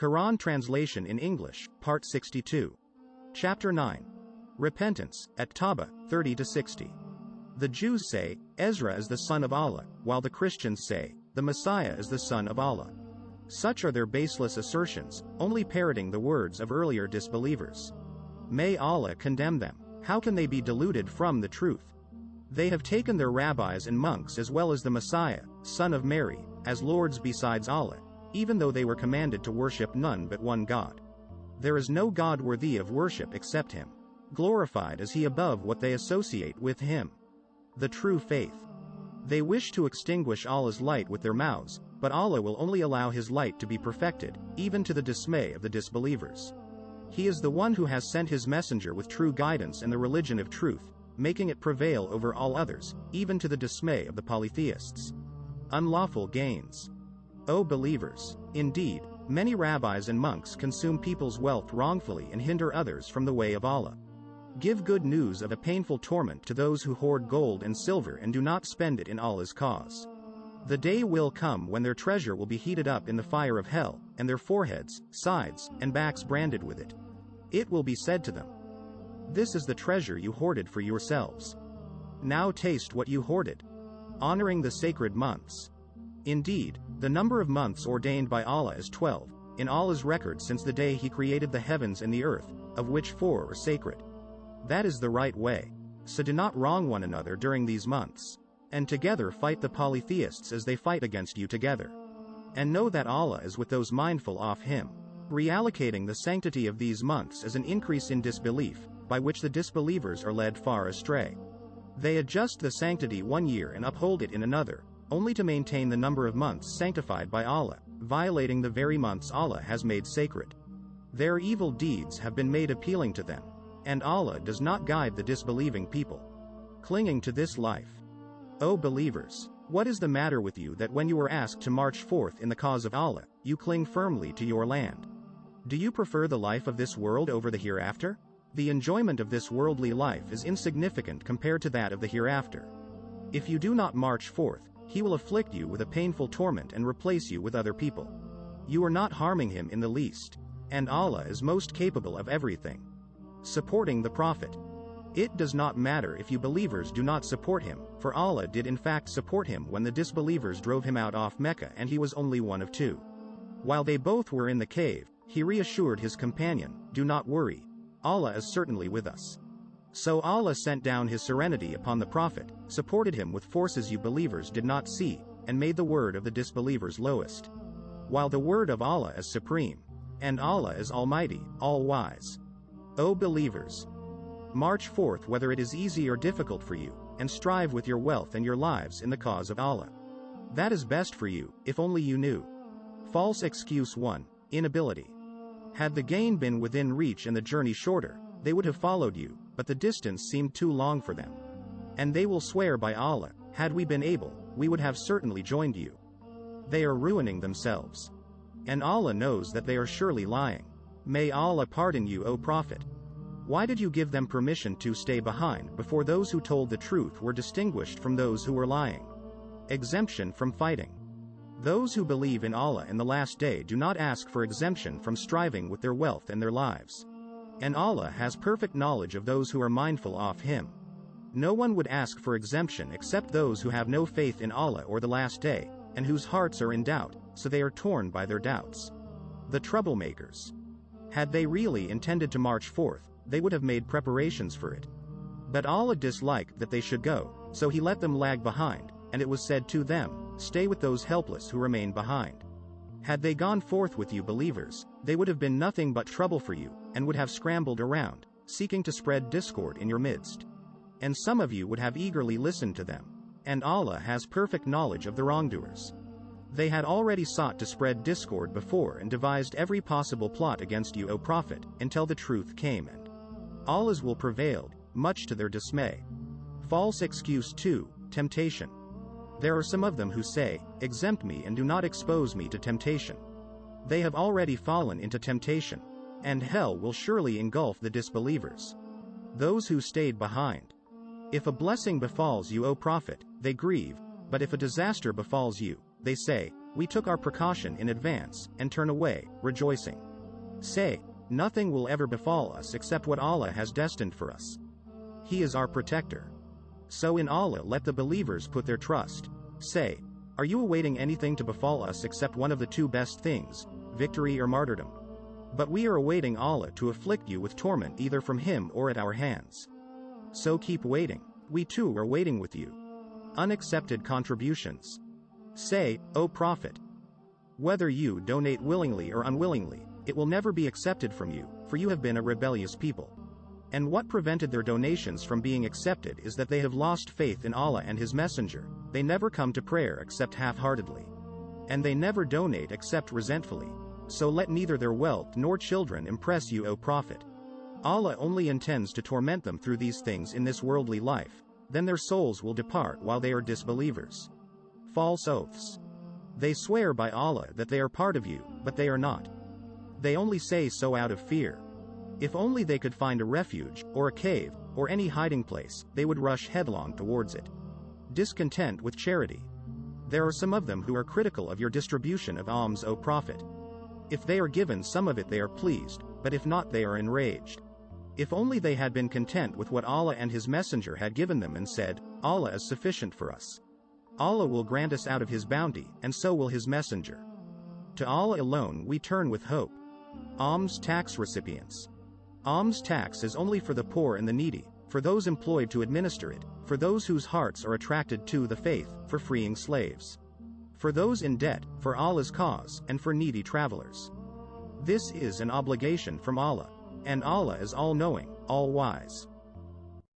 Quran Translation in English, Part 62. Chapter 9. Repentance, at Tawbah, 30-60. The Jews say, Ezra is the son of Allah, while the Christians say, the Messiah is the son of Allah. Such are their baseless assertions, only parroting the words of earlier disbelievers. May Allah condemn them. How can they be deluded from the truth? They have taken their rabbis and monks as well as the Messiah, son of Mary, as lords besides Allah, even though they were commanded to worship none but one God. There is no God worthy of worship except Him. Glorified is He above what they associate with Him. The true faith. They wish to extinguish Allah's light with their mouths, but Allah will only allow His light to be perfected, even to the dismay of the disbelievers. He is the one who has sent His messenger with true guidance and the religion of truth, making it prevail over all others, even to the dismay of the polytheists. Unlawful gains. O believers! Indeed, many rabbis and monks consume people's wealth wrongfully and hinder others from the way of Allah. Give good news of a painful torment to those who hoard gold and silver and do not spend it in Allah's cause. The day will come when their treasure will be heated up in the fire of hell, and their foreheads, sides, and backs branded with it. It will be said to them, "This is the treasure you hoarded for yourselves. Now taste what you hoarded." Honoring the sacred months. Indeed, the number of months ordained by Allah is 12, in Allah's record since the day He created the heavens and the earth, of which 4 are sacred. That is the right way. So do not wrong one another during these months. And together fight the polytheists as they fight against you together. And know that Allah is with those mindful of Him. Reallocating the sanctity of these months is an increase in disbelief, by which the disbelievers are led far astray. They adjust the sanctity one year and uphold it in another, only to maintain the number of months sanctified by Allah, violating the very months Allah has made sacred. Their evil deeds have been made appealing to them. And Allah does not guide the disbelieving people. Clinging to this life. O believers! What is the matter with you that when you are asked to march forth in the cause of Allah, you cling firmly to your land? Do you prefer the life of this world over the hereafter? The enjoyment of this worldly life is insignificant compared to that of the hereafter. If you do not march forth, He will afflict you with a painful torment and replace you with other people. You are not harming Him in the least. And Allah is most capable of everything. Supporting the Prophet. It does not matter if you believers do not support him, for Allah did in fact support him when the disbelievers drove him out of Mecca and he was only one of 2. While they both were in the cave, he reassured his companion, "Do not worry. Allah is certainly with us." So Allah sent down His serenity upon the Prophet, supported him with forces you believers did not see, and made the word of the disbelievers lowest. While the word of Allah is supreme. And Allah is Almighty, all-wise. O believers! March forth whether it is easy or difficult for you, and strive with your wealth and your lives in the cause of Allah. That is best for you, if only you knew. False excuse 1. Inability. Had the gain been within reach and the journey shorter, they would have followed you, but the distance seemed too long for them. And they will swear by Allah, had we been able, we would have certainly joined you. They are ruining themselves. And Allah knows that they are surely lying. May Allah pardon you, O Prophet. Why did you give them permission to stay behind before those who told the truth were distinguished from those who were lying? Exemption from fighting. Those who believe in Allah and the last day do not ask for exemption from striving with their wealth and their lives. And Allah has perfect knowledge of those who are mindful of Him. No one would ask for exemption except those who have no faith in Allah or the last day, and whose hearts are in doubt, so they are torn by their doubts. The troublemakers. Had they really intended to march forth, they would have made preparations for it. But Allah disliked that they should go, so He let them lag behind, and it was said to them, "Stay with those helpless who remain behind." Had they gone forth with you believers, they would have been nothing but trouble for you, and would have scrambled around, seeking to spread discord in your midst. And some of you would have eagerly listened to them. And Allah has perfect knowledge of the wrongdoers. They had already sought to spread discord before and devised every possible plot against you, O Prophet, until the truth came, and Allah's will prevailed, much to their dismay. False excuse 2. Temptation. There are some of them who say, "Exempt me and do not expose me to temptation." They have already fallen into temptation. And hell will surely engulf the disbelievers. Those who stayed behind. If a blessing befalls you, O Prophet, they grieve, but if a disaster befalls you, they say, We took our precaution in advance, and turn away, rejoicing. Say, nothing will ever befall us except what Allah has destined for us. He is our protector. So in Allah let the believers put their trust. Say, are you awaiting anything to befall us except one of the two best things, victory or martyrdom? But we are awaiting Allah to afflict you with torment either from Him or at our hands. So keep waiting, we too are waiting with you. Unaccepted contributions. Say, O Prophet, whether you donate willingly or unwillingly, it will never be accepted from you, for you have been a rebellious people. And what prevented their donations from being accepted is that they have lost faith in Allah and His Messenger. They never come to prayer except half-heartedly. And they never donate except resentfully. So let neither their wealth nor children impress you, O Prophet. Allah only intends to torment them through these things in this worldly life, then their souls will depart while they are disbelievers. False oaths. They swear by Allah that they are part of you, but they are not. They only say so out of fear. If only they could find a refuge, or a cave, or any hiding place, they would rush headlong towards it. Discontent with charity. There are some of them who are critical of your distribution of alms, O Prophet. If they are given some of it they are pleased, but if not they are enraged. If only they had been content with what Allah and His Messenger had given them and said, Allah is sufficient for us. Allah will grant us out of His bounty, and so will His Messenger. To Allah alone we turn with hope. Alms tax recipients. Alms tax is only for the poor and the needy, for those employed to administer it, for those whose hearts are attracted to the faith, for freeing slaves. For those in debt, for Allah's cause, and for needy travelers. This is an obligation from Allah. And Allah is all-knowing, all-wise.